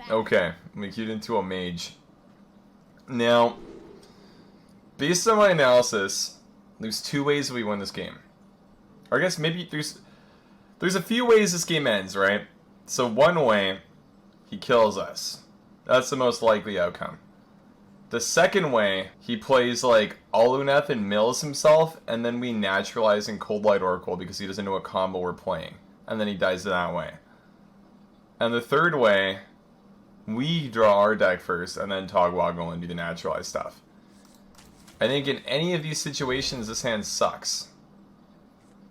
Okay, we queued into a mage. Now, based on my analysis, there's two ways we win this game. Or I guess maybe there's a few ways this game ends, right? So one way, he kills us. That's the most likely outcome. The second way, he plays like Aluneth and mills himself, and then we naturalize in Cold Light Oracle because he doesn't know what combo we're playing. And then he dies that way. And the third way, we draw our deck first, and then Togwaggle and do the naturalized stuff. I think in any of these situations, this hand sucks.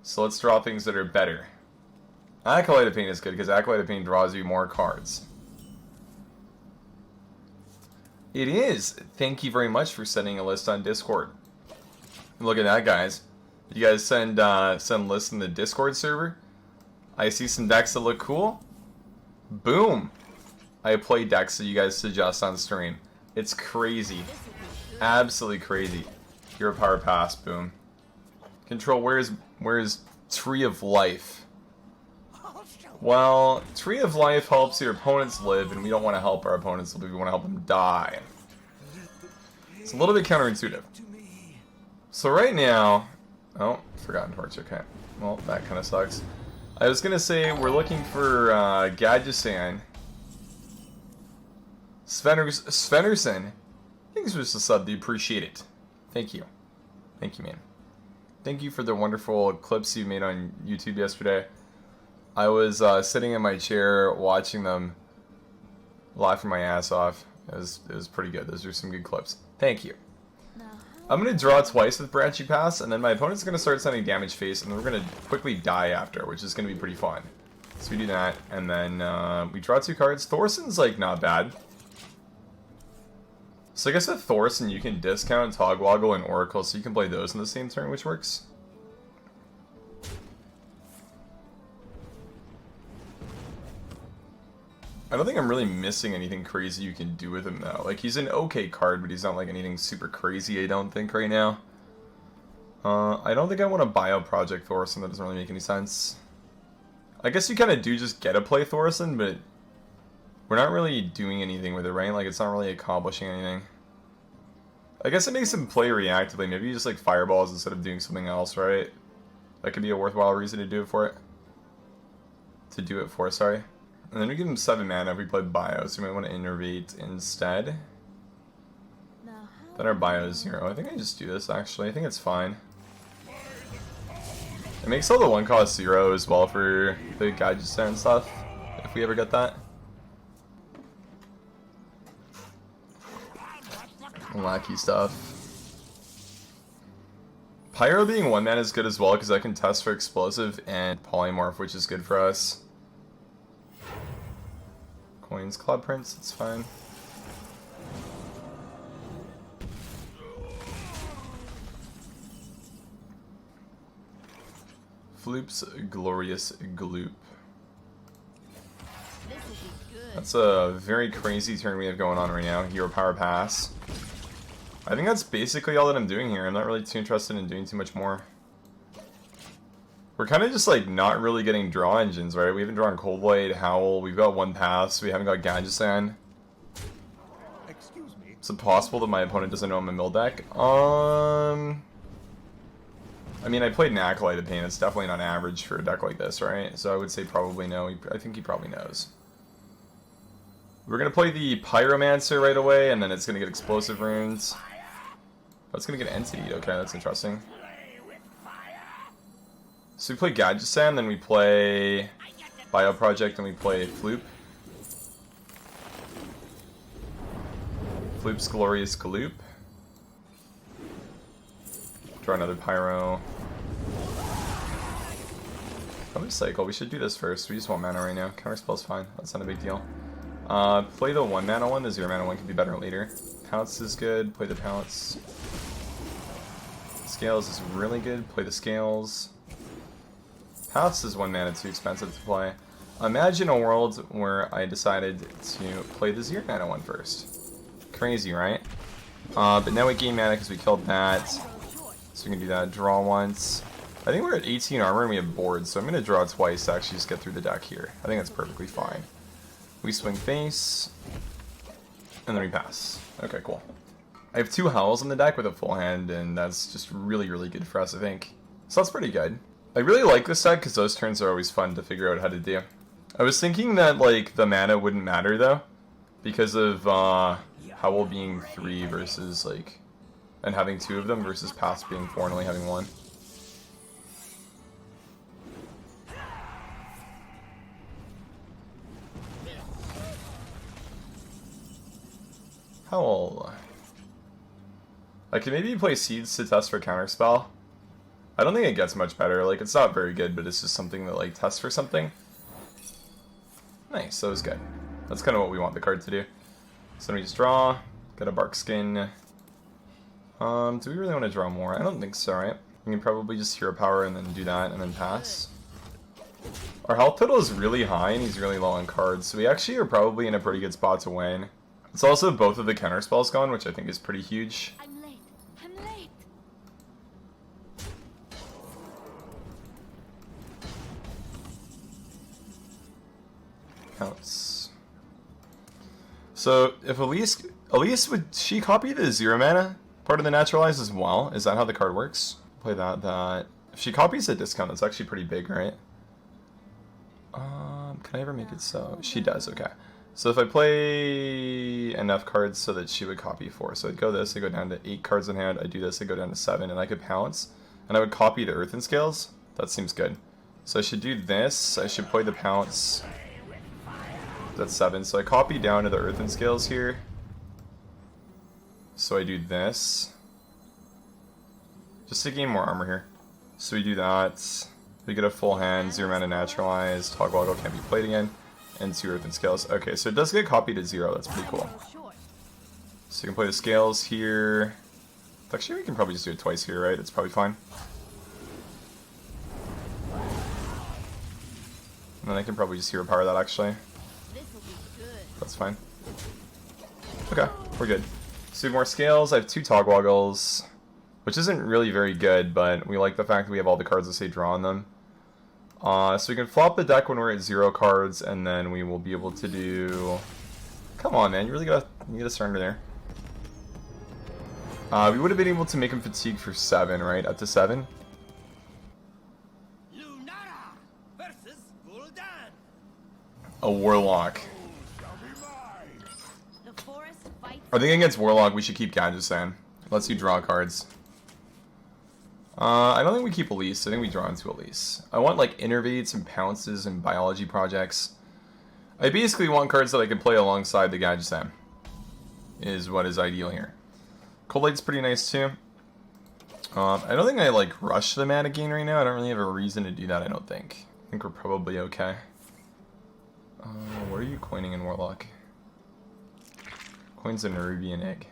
So let's draw things that are better. Acolyte of Pain is good, because Acolyte of Pain draws you more cards. It is! Thank you very much for sending a list on Discord. Look at that, guys. You guys send lists in the Discord server. I see some decks that look cool. Boom! I play decks that you guys suggest on stream. It's crazy. Absolutely crazy. Hero Power Pass, boom. Control, where's Tree of Life? Well, Tree of Life helps your opponents live, and we don't want to help our opponents live, we want to help them die. It's a little bit counterintuitive. So right now... Oh, Forgotten Torch, okay. Well, that kind of sucks. I was going to say, we're looking for Gadgesan. Svenerson. Thanks for the sub, dude. Appreciate it. Thank you. Thank you, man. Thank you for the wonderful clips you made on YouTube yesterday. I was sitting in my chair watching them, laughing my ass off. It was pretty good. Those are some good clips. Thank you. I'm going to draw twice with Branching Pass, and then my opponent's going to start sending damage face, and then we're going to quickly die after, which is going to be pretty fun. So we do that, and then we draw two cards. Thorson's, like, not bad. So I guess with Thorson, you can discount Togwaggle and Oracle, so you can play those in the same turn, which works. I don't think I'm really missing anything crazy you can do with him, though. Like, he's an okay card, but he's not, like, anything super crazy, I don't think, right now. I don't think I want to Bio Project Thorson. That doesn't really make any sense. I guess you kind of do just get to play Thorson, but we're not really doing anything with it, right? Like, it's not really accomplishing anything. I guess it makes him play reactively. Maybe you just, like, Fireballs instead of doing something else, right? That could be a worthwhile reason to do it for it. Sorry. And then we give him 7 mana if we play Bio, so we might want to Innervate instead. Then our Bio is 0. I think I just do this, actually. I think it's fine. It makes all the 1-cost 0 as well for the Gadgets and stuff, if we ever get that. Wacky stuff. Pyro being 1 mana is good as well, because I can test for Explosive and Polymorph, which is good for us. Coins, Cloud Prince, it's fine. Floop's Glorious Gloop. That's a very crazy turn we have going on right now. Hero Power Pass. I think that's basically all that I'm doing here. I'm not really too interested in doing too much more. We're kind of just like not really getting draw engines, right? We haven't drawn Cold Light, Howl, we've got 1 pass, we haven't got Gadgesan. Excuse me. Is it possible that my opponent doesn't know I'm a mill deck? I mean, I played an Acolyte of Pain, it's definitely not average for a deck like this, right? So I would say probably no, I think he probably knows. We're going to play the Pyromancer right away, and then it's going to get Explosive Runes. Oh, it's going to get Entity, okay, that's interesting. So we play Gadgesan, then we play Bio Project, and we play Floop. Floop's Glorious Gloop. Draw another Pyro. Probably Cycle. We should do this first. We just want mana right now. Counterspell's fine. That's not a big deal. Play the 1 mana one. The 0 mana one can be better later. Pounce is good. Play the Pounce. Scales is really good. Play the Scales. Pounce is 1 mana too expensive to play. Imagine a world where I decided to play the 0 mana one first. Crazy, right? But now we gain mana because we killed that. So we can do that. Draw once. I think we're at 18 armor and we have boards, so I'm going to draw twice to actually just get through the deck here. I think that's perfectly fine. We swing face, and then we pass. Okay, cool. I have 2 howls in the deck with a full hand, and that's just really, really good for us, I think. So that's pretty good. I really like this deck because those turns are always fun to figure out how to do. I was thinking that, like, the mana wouldn't matter, though, because of Howl being 3 versus, like, and having 2 of them versus Pass being 4 and only having 1. Howl. I can maybe play Seeds to test for Counterspell. I don't think it gets much better. Like, it's not very good, but it's just something that, like, tests for something. Nice, that was good. That's kind of what we want the card to do. So we just draw, get a Bark Skin. Do we really want to draw more? I don't think so, right? We can probably just Hero Power and then do that and then pass. Our health total is really high and he's really low on cards, so we actually are probably in a pretty good spot to win. It's also both of the counter spells gone, which I think is pretty huge. I'm late. I'm late. Counts. So if Elise would she copy the 0 mana part of the naturalize as well? Is that how the card works? Play that. If she copies a discount, that's actually pretty big, right? Can I ever make it so? She does, okay. So if I play enough cards so that she would copy 4, so I'd go this, I go down to 8 cards in hand, I do this, I go down to 7, and I could pounce, and I would copy the Earthen Scales. That seems good. So I should do this, I should play the pounce. That's 7, so I copy down to the Earthen Scales here. So I do this. Just to gain more armor here. So we do that. We get a full hand, 0 mana naturalized, Hogwoggle can't be played again. And 2 Earthen Scales. Okay, so it does get copied to 0. That's pretty cool. So you can play the Scales here. Actually, we can probably just do it twice here, right? It's probably fine. And then I can probably just Hero Power that, actually. That's fine. Okay, we're good. So we have more Scales. I have 2 Togwaggles, which isn't really very good, but we like the fact that we have all the cards that say draw on them. So we can flop the deck when we're at 0 cards, and then we will be able to do... Come on, man, you gotta surrender there. We would have been able to make him fatigue for 7, right? Up to 7? A Warlock. I think against Warlock we should keep Gadgesan. Lets you draw cards. I don't think we keep Elise. I think we draw into Elise. I want like Innervates and Pounces and Biology Projects. I basically want cards that I can play alongside the Gadgesan. Is what is ideal here. Cold Light's pretty nice too. I don't think I like rush the mana gain right now. I don't really have a reason to do that, I don't think. I think we're probably okay. Where are you coining in Warlock? Coins a Nerubian Egg.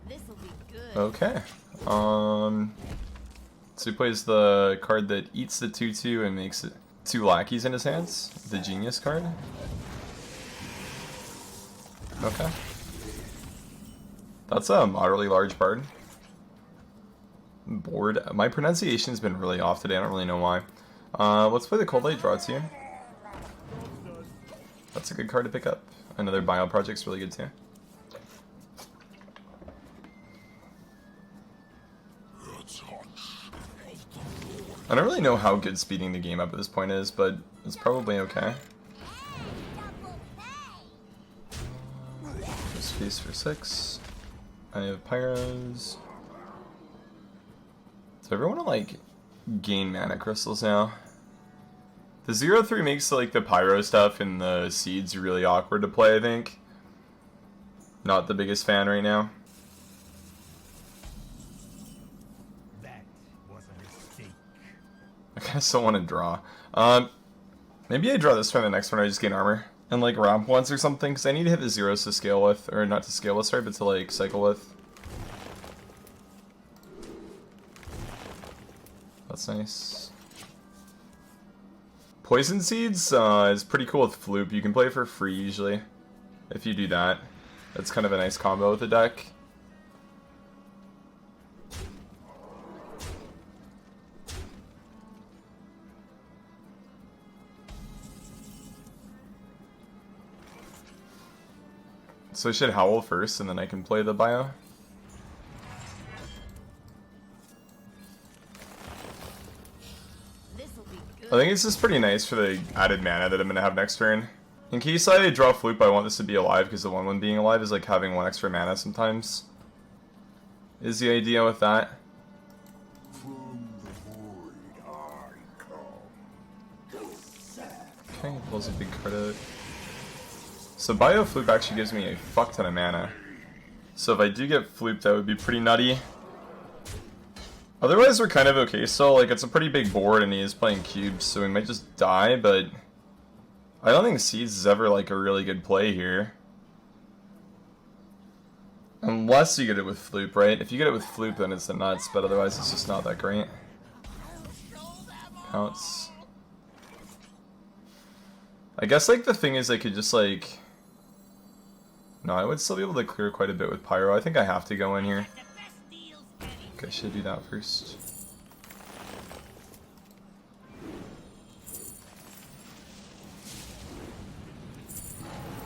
This'll be good. Okay. So he plays the card that eats the 2/2 and makes it 2 lackeys in his hands. The Genius card. Okay. That's a moderately large card. Board. My pronunciation's been really off today. I don't really know why. Let's play the Cold Light Draw 2. That's a good card to pick up. Another Bio Project's really good too. I don't really know how good speeding the game up at this point is, but it's probably okay. Just feast for 6. I have Pyros. So everyone want to like gain mana crystals now. The 0/3 makes like the Pyro stuff and the seeds really awkward to play, I think. Not the biggest fan right now. That was a mistake. I kind of still want to draw. Maybe I draw this one, the next one I just gain armor. And like ramp once or something, because I need to hit the 0s to scale with. Or not to scale with, sorry, but to like cycle with. That's nice. Poison Seeds is pretty cool with Floop. You can play it for free usually. if you do that. That's kind of a nice combo with the deck. So I should Howl first, and then I can play the bio. This'll be I good. think it's just pretty nice for the added mana that I'm going to have next turn. In case I draw Floop, I want this to be alive, because the 1/1 being alive is like having 1 extra mana sometimes. Is the idea with that. Okay, he pulls a big card out. So Bio Floop actually gives me a fuck ton of mana. So if I do get Floop, that would be pretty nutty. Otherwise, we're kind of okay still. Like, it's a pretty big board, and he is playing cubes, so we might just die, but I don't think Seeds is ever, like, a really good play here. Unless you get it with Floop, right? If you get it with Floop, then it's the nuts, but otherwise it's just not that great. Pounce. I guess, like, the thing is I could just, like... No, I would still be able to clear quite a bit with Pyro. I think I have to go in here. Okay, I should do that first.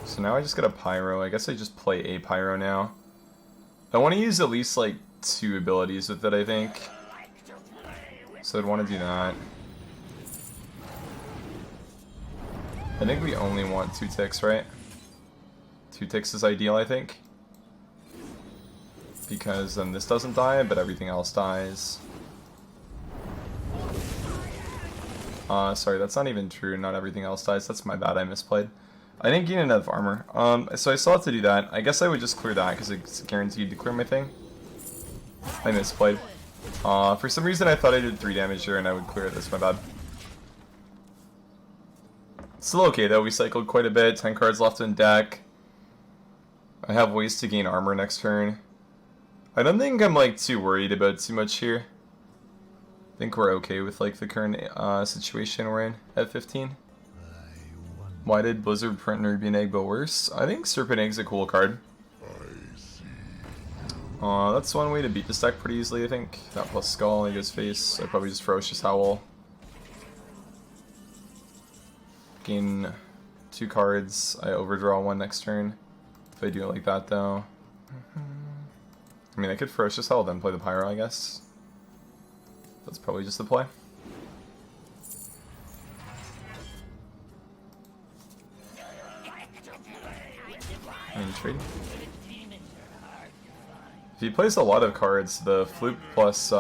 So now I just got a Pyro. I guess I just play a Pyro now. I want to use at least like 2 abilities with it, I think. So I'd want to do that. I think we only want 2 ticks, right? 2 ticks is ideal, I think. Because then this doesn't die, but everything else dies. Sorry, that's not even true. Not everything else dies. That's my bad. I misplayed. I didn't gain enough armor. So I still have to do that. I guess I would just clear that because it's guaranteed to clear my thing. I misplayed. For some reason I thought I did 3 damage there and I would clear it. That's my bad. Still okay though. We cycled quite a bit. 10 cards left in deck. I have ways to gain armor next turn. I don't think I'm like too worried about too much here. I think we're okay with like the current situation we're in at 15. Why did Blizzard print Ruby Egg but worse? I think Serpent Egg's a cool card. That's one way to beat this deck pretty easily, I think. That plus Skull, he goes face. I probably just Ferocious Howl. Gain 2 cards. I overdraw 1 next turn. If I do it like that though. I mean, I could Ferocious Howl, then play the Pyro, I guess. That's probably just the play. And trade. If he plays a lot of cards, the Floop plus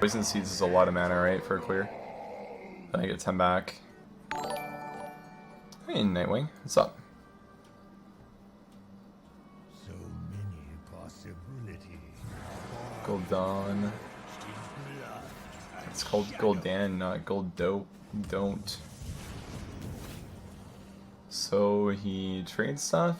Poison Seeds is a lot of mana, right, for a clear. Then I get 10 back. Hey, Nightwing, what's up? So many possibilities. Gul'dan. It's called Gul'dan, not Don't. So he trades stuff.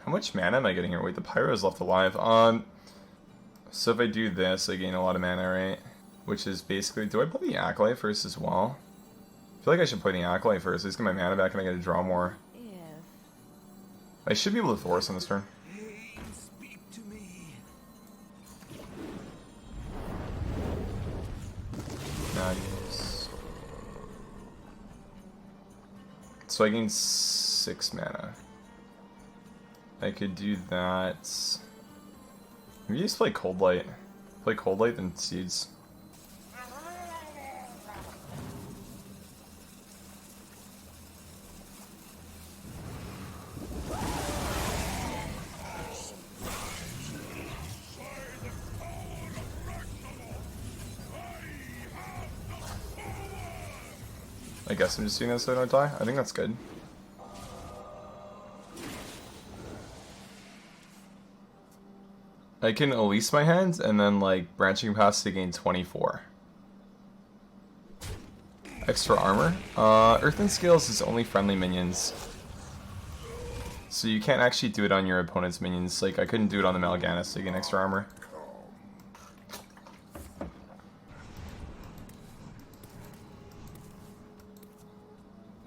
How much mana am I getting here? Wait, the Pyro is left alive. So if I do this, I gain a lot of mana, right? Which is basically, do I play the Acolyte first as well? I feel like I should play the Acolyte first. I just get my mana back and I get to draw more. I should be able to force on this turn. Speak to me. Nice. So I gain 6 mana. I could do that. Maybe just play Cold Light. Play Cold Light, then Seeds. I guess I'm just doing this so I don't die. I think that's good. I can Elise my hand and then like branching capacity gain 24. Extra armor. Earthen Scales is only friendly minions. So you can't actually do it on your opponent's minions. Like I couldn't do it on the Mal'Ganis to gain extra armor.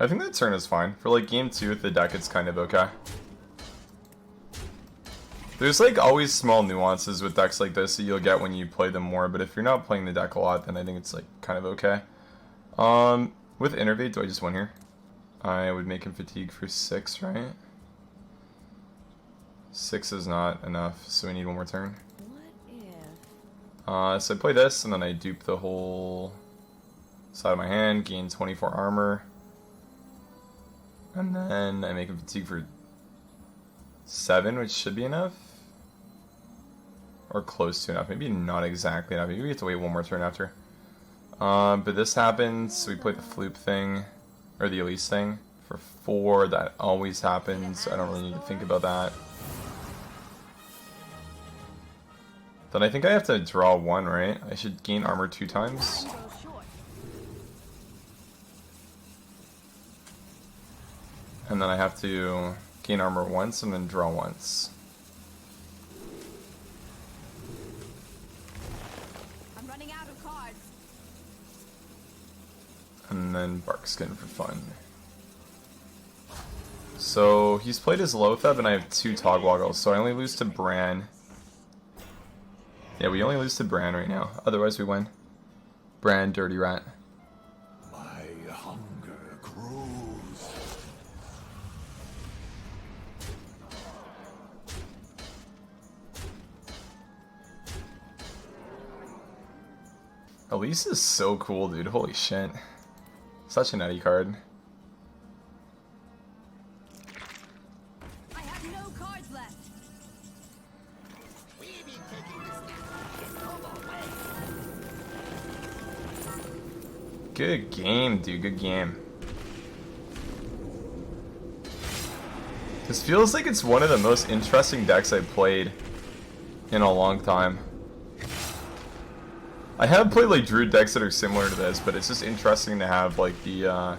I think that turn is fine. For like game 2 with the deck, it's kind of okay. There's like always small nuances with decks like this that you'll get when you play them more, but if you're not playing the deck a lot, then I think it's like kind of okay. With Innervate, do I just win here? I would make him fatigue for 6, right? 6 is not enough, so we need one more turn. What if? So I play this, and then I dupe the whole side of my hand, gain 24 armor. And then I make him fatigue for 7, which should be enough. Or close to enough. Maybe not exactly enough. Maybe we have to wait one more turn after. But this happens, so we play the Floop thing, or the Elise thing, for 4. That always happens. I don't really need to think about that. Then I think I have to draw 1, right? I should gain armor 2 times. And then I have to gain armor once and then draw once. I'm running out of cards. And then Barkskin for fun. So he's played his Lotheb and I have 2 Togwaggles, so I only lose to Bran. Yeah, we only lose to Bran right now. Otherwise we win. Bran, Dirty Rat. My hunger grows. Elise is so cool, dude. Holy shit. Such a nutty card. I have no cards left. Good game, dude. Good game. This feels like it's one of the most interesting decks I've played in a long time. I have played like Druid decks that are similar to this, but it's just interesting to have like the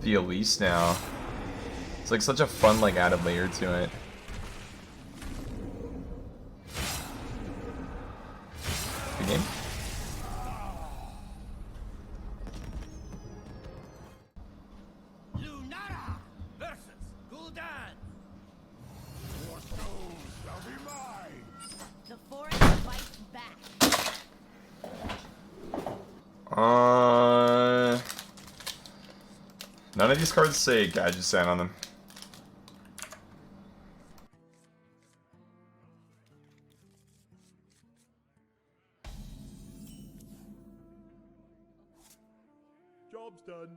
Elise now. It's like such a fun like added layer to it. Good game. Lunara versus Gul'dan. Your souls shall be mine. The forest bites back. None of these cards say Gadget Sand on them. Job's done.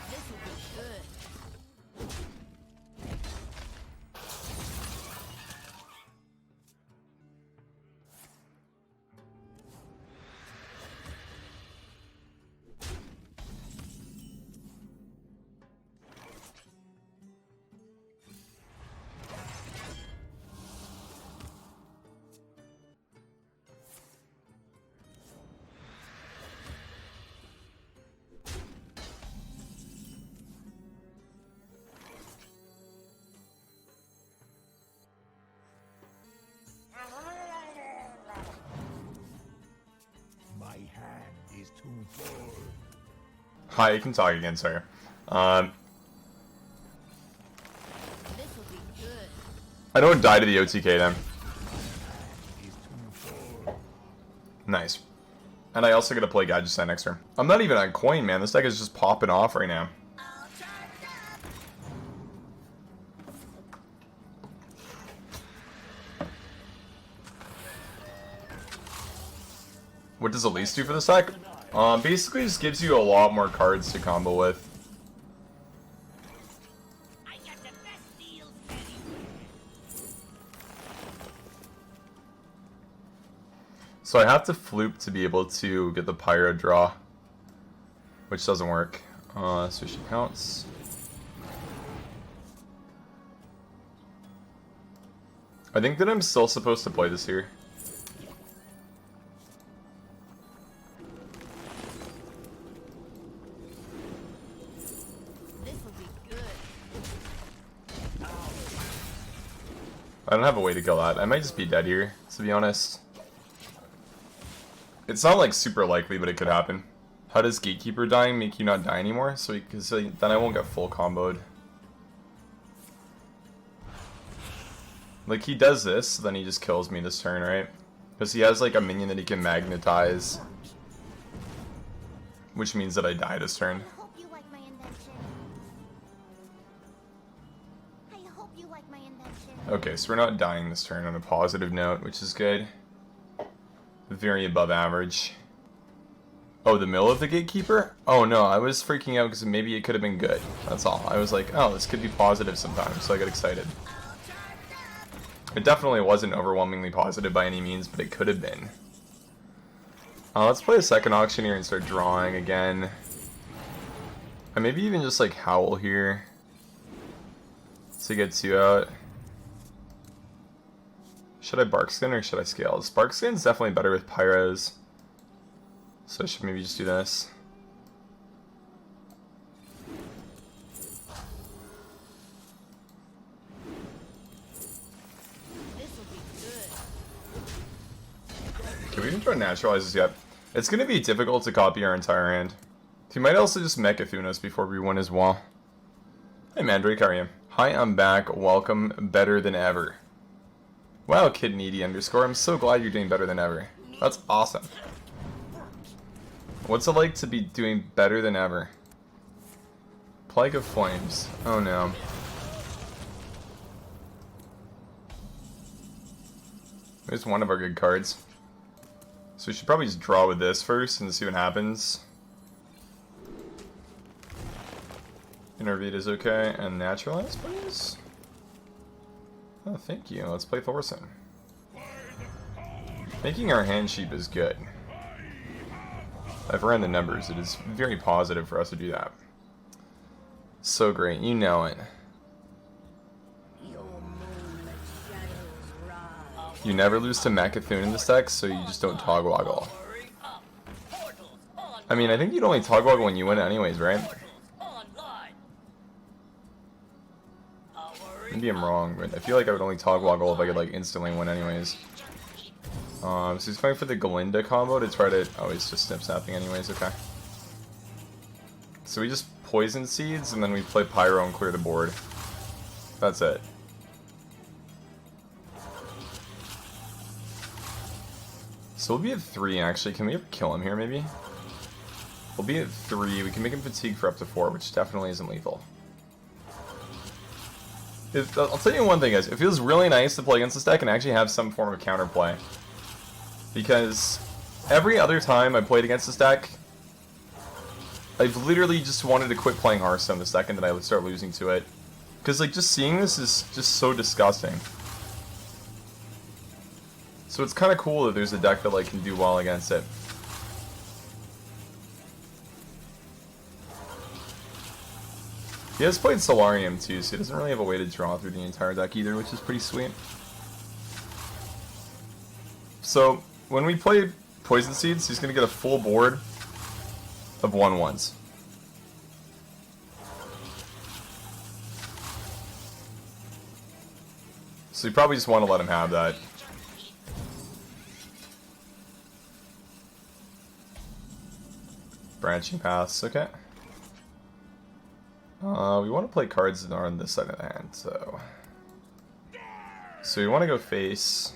This will be good. My hand is too full. Hi, you can talk again, sorry. This will be good. I don't die to the OTK then. Is too full. Nice. And I also get to play Gadget Sand next turn. I'm not even on coin, man. This deck is just popping off right now. What does Elise do for this deck? Basically just gives you a lot more cards to combo with. I got the best deals anywhere. So I have to Floop to be able to get the Pyro draw, which doesn't work. So she counts. I think that I'm still supposed to play this here. This will be good. I don't have a way to kill that. I might just be dead here, to be honest. It's not like super likely, but it could happen. How does Gatekeeper dying make you not die anymore? So because then I won't get full comboed. Like he does this, then he just kills me this turn, right? Because he has like a minion that he can magnetize, which means that I die this turn. I hope you like my invention. I hope you like my invention. Okay, so we're not dying this turn on a positive note, which is good. Very above average. Oh, the mill of the Gatekeeper? Oh no, I was freaking out because maybe it could have been good. That's all. I was like, oh, this could be positive sometimes, so I got excited. It definitely wasn't overwhelmingly positive by any means, but it could have been. Let's play a second auctioneer and start drawing again. And maybe even just like Howl here to get 2 out. Should I Barkskin or should I Scales? Barkskin's definitely better with Pyros. So I should maybe just do this. Okay, we didn't try Naturalizes yet. It's going to be difficult to copy our entire hand. He might also just Mecha Thunos before we win as well. Hey Mandrake, how are you? Hi, I'm back. Welcome. Better than ever. Wow, Kid Needy _ I'm so glad you're doing better than ever. That's awesome. What's it like to be doing better than ever? Plague of Flames. Oh no. There's one of our good cards. So we should probably just draw with this first and see what happens. Innervate is okay. And Naturalize, please? Oh, thank you. Let's play Thorson. Making our hand cheap is good. I've ran the numbers. It is very positive for us to do that. So great. You know it. You never lose to Makathun in this deck, so you just don't Togwaggle. I mean, I think you'd only Togwaggle when you win anyways, right? Maybe I'm wrong, but I feel like I would only Togwaggle if I could like instantly win anyways. So he's going for the Galinda combo to try to... Oh, he's just snip-snapping anyways, okay. So we just Poison Seeds, and then we play Pyro and clear the board. That's it. So we'll be at 3, actually. Can we ever kill him here, maybe? We'll be at 3. We can make him fatigue for up to 4, which definitely isn't lethal. I'll tell you one thing, guys. It feels really nice to play against this deck and actually have some form of counterplay. Because every other time I played against this deck, I've literally just wanted to quit playing Hearthstone the second that I would start losing to it. Because like just seeing this is just so disgusting. So it's kind of cool that there's a deck that like can do well against it. He has played Solarium too, so he doesn't really have a way to draw through the entire deck either, which is pretty sweet. So when we play Poison Seeds, he's going to get a full board of 1/1s. So you probably just want to let him have that. Branching Paths, okay. We want to play cards that are on this side of the hand, so... So we want to go face.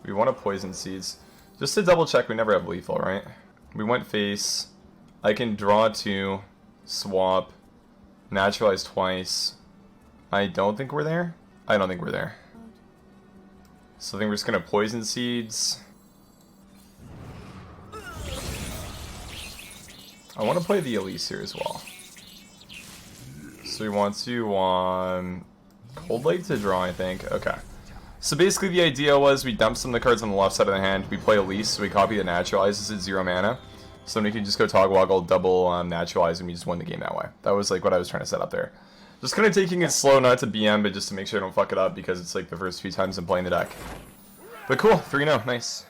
We want to Poison Seeds. Just to double check, we never have lethal, right? We went face. I can draw 2, swap, naturalize twice. I don't think we're there. I don't think we're there. So I think we're just going to Poison Seeds. I want to play the Elise here as well. So we want to Cold Light to draw, I think. Okay. So basically the idea was we dump some of the cards on the left side of the hand, we play Elise, so we copy the Naturalizes at 0 mana. So then we can just go Togwaggle, double Naturalize, and we just win the game that way. That was like what I was trying to set up there. Just kind of taking it slow, not to BM, but just to make sure I don't fuck it up, because it's like the first few times I'm playing the deck. But cool, 3-0, nice.